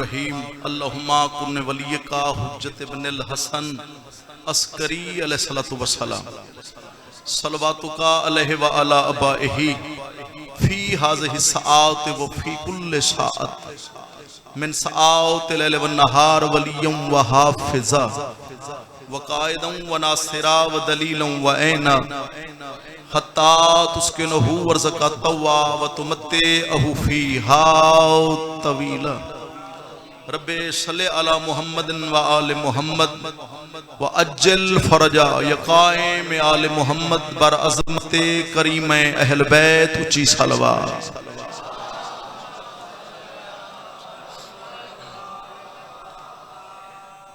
रहीम। अल्लाहुम्मा कुन वलियका हुज्जत इब्नुल हसन अस्करी अलैहिस्सलातु वस्सलाम सलवातुका अलैहि व अला अबाइही फी हाज़िहि सआत व फी कुल्लि सआत मिन सआत लैल व नहार वलियम व हाफिज़ा व कायदम व नासिरा व दलीलम व ऐना हत्ता तुस्किनहु वर्ज़का तव्वा व तुमत्ते अहु फीहा तवीला। रब्बे सल्ले अला मुहम्मदिन व आले मुहम्मद व अज्जल फरजा यकाइम आले मुहम्मद बर अज़मते करीम अहल बैत उच्ची सलवात।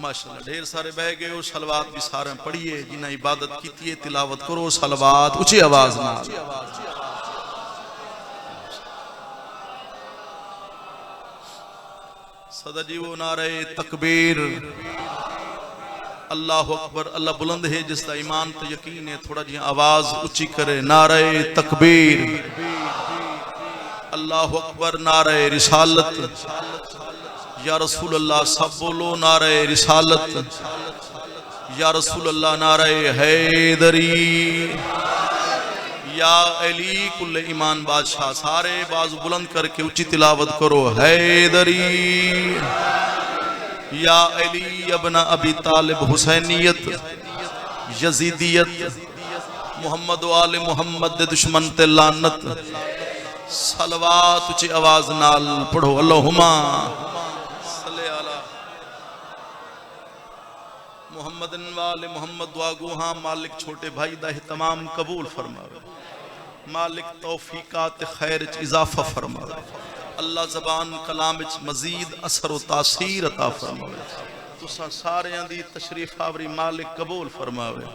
माशाअल्लाह ढेर सारे बह गए हो, सलवात भी सारे पढ़िए, जिन्हें इबादत की तिलावत करो सलवात ऊंची आवाज नाल। सदा जी वो नारे तकबीर, अल्लाह अकबर। अल्लाह बुलंद है जिसका ईमान तो यकीन है, थोड़ा जी आवाज ऊंची करे नारे तकबीर, अल्लाह अकबर। नारे रिसालत या रसूल अल्लाह सब बोलो नारे रिसालत या रसूल अल्लाह। नारे हैदरी या अली कुल ईमान बादशाह, सारे बाजू बुलंद करके ऊंची तिलावत करो हैदरी या अली अबना अबी तालिब हुसैनियत यजीदियत मोहम्मद वाले मोहम्मद दुश्मन ते लानत। सलवात ऊंची आवाज नाल पढ़ो अल्लाहुम्मा मोहम्मदन वाले मोहम्मद दुआगो। हाँ मालिक छोटे भाई दा तमाम कबूल फरमावे, मालिक तौफीकात खैर इजाफा फरमावे, अल्लाह ज़बान कलाम मजीद असर व तासीर अता फरमावे। तुसा सारे दी तशरीफ आवरी मालिक कबूल फरमावे।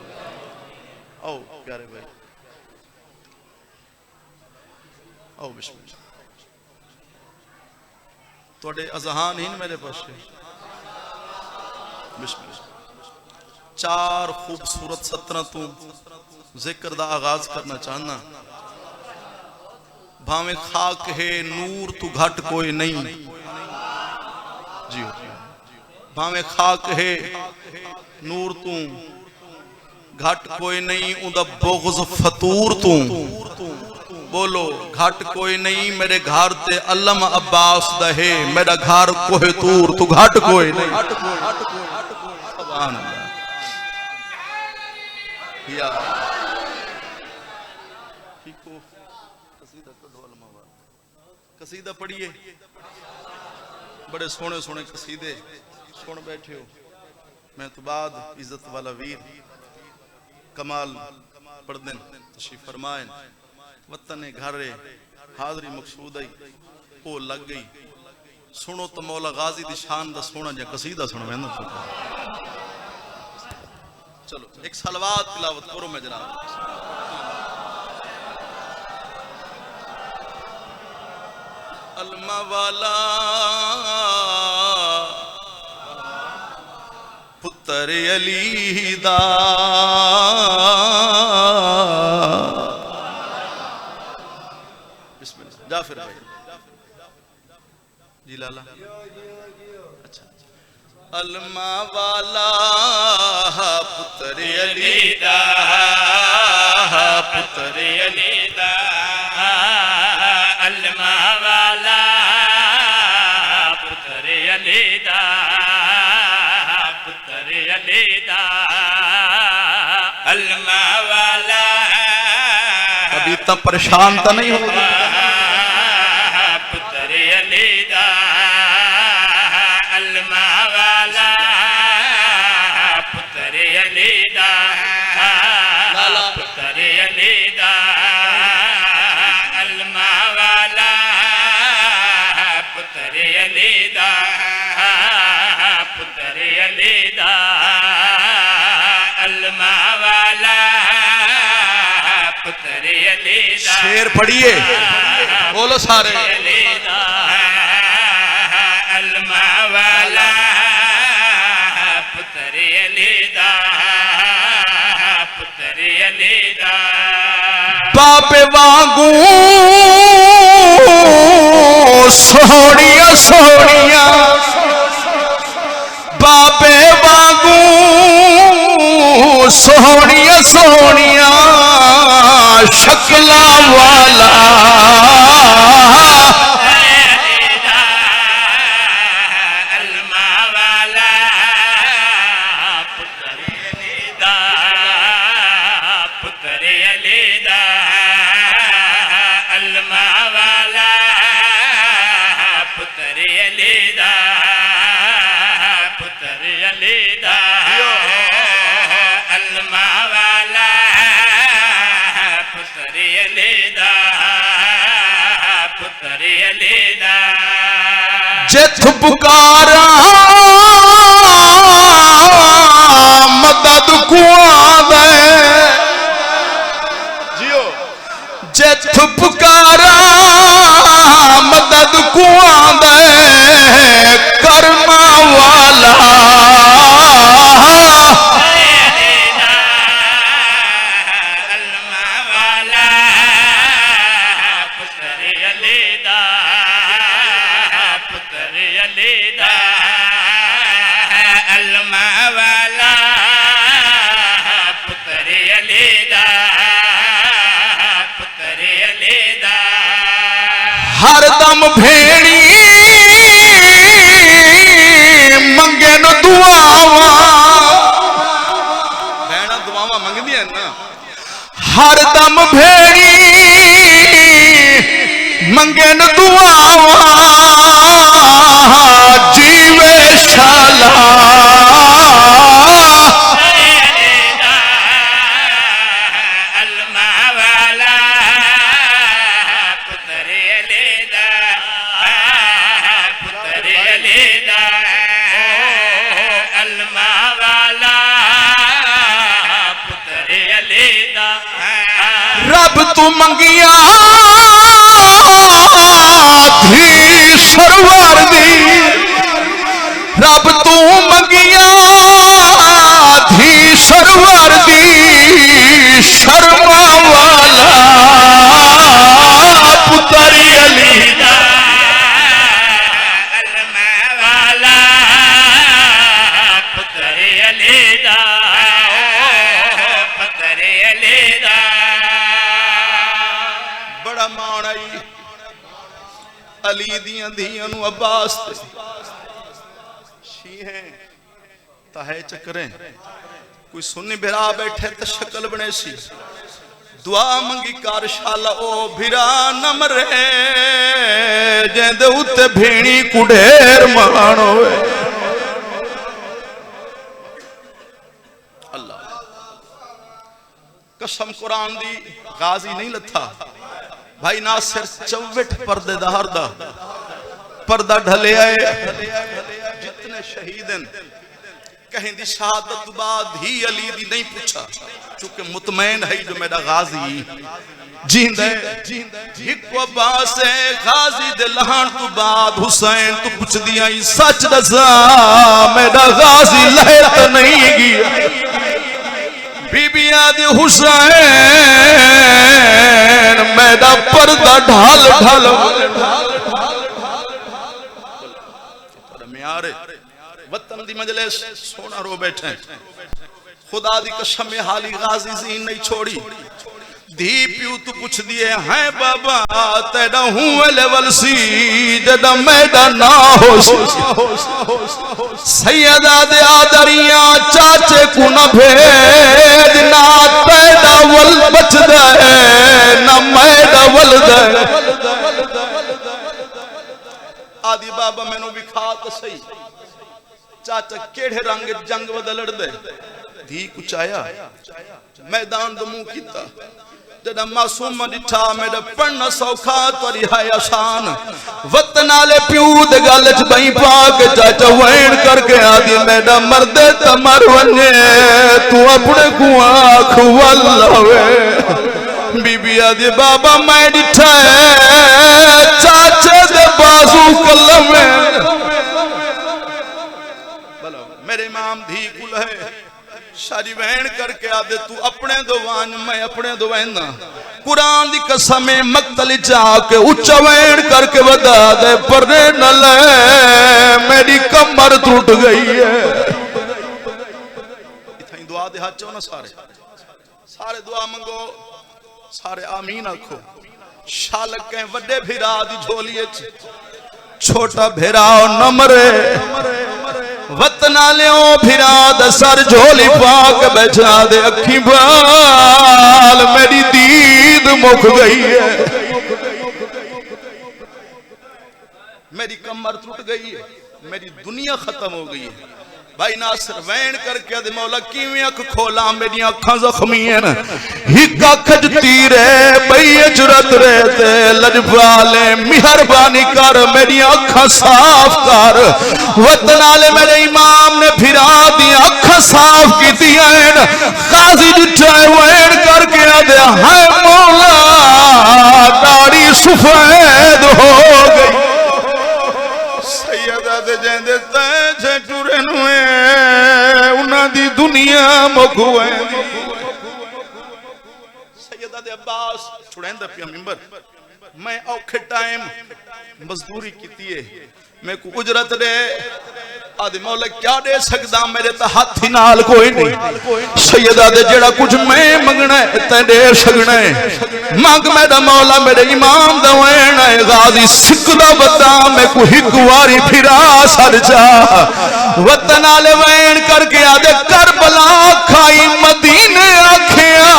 आओ प्यारे भाई आओ बिस्मिल्लाह। थोड़े अज़हान ही मेरे पास बिस्मिल्लाह। चार खूबसूरत सतरा तू जिक्र दा आगाज करना चाहना। भावे खाक है नूर तू घट कोई नहीं जी, भावे खाक है नूर तू घट कोई नहीं, उदा बुग़्ज़ फतूर तू बोलो घट कोई नहीं। मेरे घर ते अल्लम अब्बास दहे, मेरा घर कोहे तूर तू घट कोई नहीं। सुभान अल्लाह या कसीदा पढ़िए, बड़े सोने सोने कसीदे सुन बैठे हो। मैं तो बाद इज्जत वाला वीर कमाल पढ़ दिन तशरीफ फरमाएं। वतन घरे हाजरी मकसूद आई ओ लग गई। सुनो तो मौला गाजी दी शान दा सोना जा कसीदा सुन मैं। चलो एक सलवात तिलावत करो मैं जनाब। अलमा वाला पुत्र अली दा बिस्मिल्लाह। जाफिर भाई जी लाला। अच्छा अलमा वाला पुत्र अली दा, पुत्र अली दा। अलमा वाला पुत्र अली दा, पुत्र अली दा। अलमा वाला अभी तक परेशान तो नहीं हो गया। पुत्र अली दा, अलमा वाला पुत्र अली दा, पुत्र अली दा। अलमा वाला पुत्र अली दा, पुत्र अली दा। अलमा वाला पुत्र अली दा। शेर पढ़िए बोलो सारे। अलमा वाला पुत्र अली दा, पुत्र अली दा। बाबे वांगू सोहणिया सोहणिया सोहनिया सोहनिया शक्ला वाला जिथ पुकारा मदद को आवे जियो जिथ पुकारा मदद को आवे कर्मा वाला हरदम भेड़ी मंगे न दुआवा भेड़ा दुआवा मंगदी है ना हरदम भेड़ी मंगे न दुआवा जीवे शाला रब तू मंगिया धी सरवर दी रब तू मंगिया धी सरवर दी शर्मा वाला पुतरी अली अली दियां धियां नू अब्बास शीहे ताहे चक्करे कोई सुन्नी बिरा बैठे तो शक्ल बने सी दुआ मंगी कर शाला ओ बिरा न मरे जेंदे उत्ते भेणी कुडेर मान होवे अल्लाह कसम कुरान दी गाजी नहीं लथा भाई नासिर चौविठ पर्देदार दा पर्दा ढले आए जितने शहीद हैं कहीं दी शहादत बाद ही अली दी नहीं पूछा चूंकि मुतमैन है जो मेरा गाजी जिंदा एक अब्बास है गाजी दे लहान तो बाद हुसैन तो पूछ दिया सच दसा मेरा गाजी लहर तो नहीं गया बीबिया दे हुसैन मेरा पर्दा ढाल ढाल वतन दी मजलिस सोना रो बैठे खुदा दी कसम हाली गाजी ज़ीन नहीं छोड़ी धी प्यू तू पूछ दिए हैं बाबा तेरा हूँ लेवल सी जदा मैदा ना हो सैयदा दे आदरिया चाचे को न भेज ना पैदा वल बच दे ना मैदा वल दे आदि बाबा मैनू भी खा तो सही चाचा केड़े रंग जंग वद लड़ दे धी कुछ आया मैदान द मुंह कीता जदा मासूम डिठा मेरा पढ़ना सौखा तोरी है आसान वतन आले प्यू दे गल च बई पा के चाचा वैन करके आदि मेरा मरदे त मर वने तू अपने को आंख वल्लावे बीबी आदि बाबा मैं डिठा चाचे दे बाजू कलम मेरे इमाम धी कुल है शादी वहन करके आदे तू अपने दुआन मैं अपने दुआना कुरान दी कसम मक्तल जाके उच्चा वहन करके बता दे पर न ले मेरी कमर टूट गई है इतनी दुआ दे हाथ चो ना सारे सारे दुआ मंगो सारे आमीन आखो शालक के वड्डे भिरा दी झोली छोटा भिरा न मरे वतना लियो भिरा दा सर झोली पाक बैठा दे अखी बाल मेरी दीद मुक गई है मेरी कमर टूट गई है मेरी दुनिया खत्म हो गई है भाई नासिर वैन करके आदे मौला किवें अख खोला मेरी अखां जख्मी हैं हिक अख च तीर है बई जुरत रे ते लजपाले मेहरबानी कर मेरी अखां साफ कर वतन वाले मेरे इमाम ने फिरा दी अखां साफ कीतियां हैं काजी जिठा वैन करके आदे हाय मौला दाढ़ी सफेद हो गई सैयदा दे जेंदे ते टुरे नुए उन्हां दी दुनिया मुकुए सैयदा दे अब्बास छुड़ेंदा पिया मिंबर मैं औखे टाइम मजदूरी कीती है मैं को उजरत दे आदे मौला क्या दे सकदा मेरे ता हाथ ही नाल कोई नहीं सैयदा दे जेड़ा कुछ मैं मंगना है ते दे सकना है मंग मेरा मौला मेरे इमाम दा वैन है गाजी सिख दा बता मैं को हिक वारी फिरा सर जा वतन वाले वैन करके आदे करबला खाई मदीने आखिया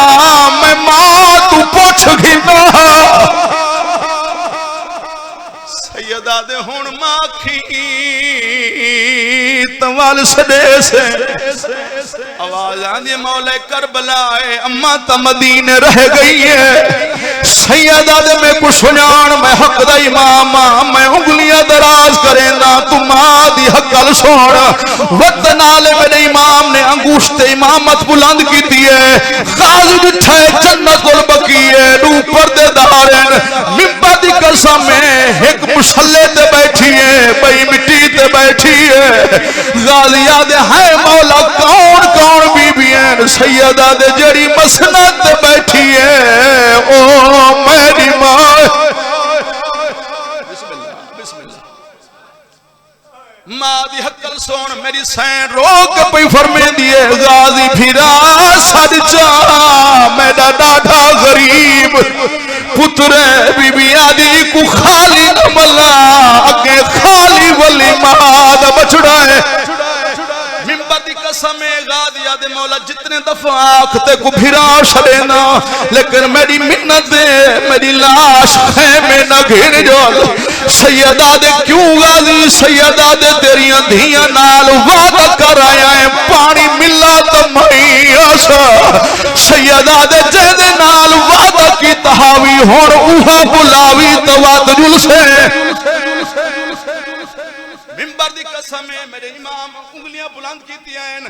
मैं मां तू पूछ घिना सैयदा दे हुण माखी तवाल सदे से आवाज आंदी मौला करबला है अम्मा त मदीने रह गई है सैयदा दे मैं को सुनान मैं हक दा इमाम मैं उंगलियां दराज करेंदा तू मां दी हकल सुन वतन वाले मेरे इमाम ने अंगूष्ठ इमामत बुलंद कीती है गाजी जिठे जन्नत कुल बकी है ऊपर दे दारन मिंबर दी कसम है एक मुसल्ले ते बैठी है बई मिट्टी ते बैठी है गालिया दे हाय मौला कौन कौन बीबियां सैयदा दे जड़ी मसनद ते बैठी है ओ मेरी मां मां दी हकल सोन मेरी सैन रोक पई फरमे दिए गाजी फिरा सद जा मेरा डाढा गरीब पुत्र बीबिया दी को खाली मल्ला अगे खाली वली मां दा बछड़ा है मिंबर दी कसम है गादिया दे मौला जितने दफा आखते को फिरा छड़ेना लेकिन मेरी मिन्नत दे मेरी लाश है में न घिर जो सैयदा दे क्यों गाजी सैयदा दे तेरियां धियां नाल वादा कर आया है पानी मिला तो मैस सैयदा दे जेदे नाल वादा की तहावी हुण उहा बुलावी तवादुल से मिंबर दी कसम है मेरे इमाम उंगलियां बुलंद कीतियां हैं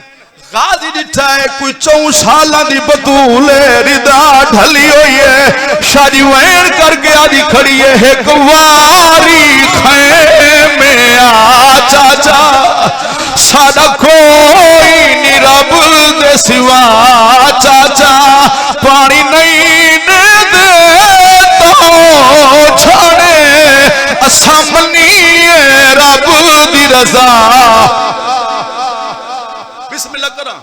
गाजी जिठा है कोई 4 सालां दी बतूल रिदा ढली हुई है शादी वैन करके आदि खड़ी है एक वारी खैमे आ चाचा साडा कोई नहीं रब दे सिवा चाचा पानी नहीं दे तो छोड़े असा मनीए रब दी रजा बिस्मिल्लाह करा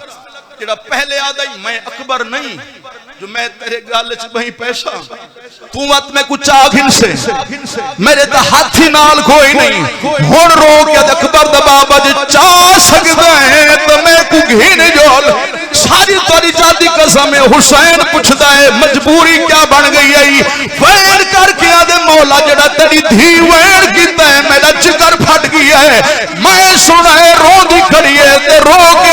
जेड़ा पहले आदा ही मैं अकबर नहीं जो मैं तेरे गाल च वही पैसा तू मत मैं कुछ आखिन से मेरे ता हाथी नाल कोई नहीं हुण रो के अकबर दा बाबा जे चा सकदा है तो मैं को घिन जोल सारी तोरी जाती कसम है हुसैन पूछदा है मजबूरी क्या बन गई है वैन करके आदे मौला जेड़ा तेरी धी वैन कीता है मेरा जिगर फट गया है मैं सुना है रोंदी खड़ी है ते रो के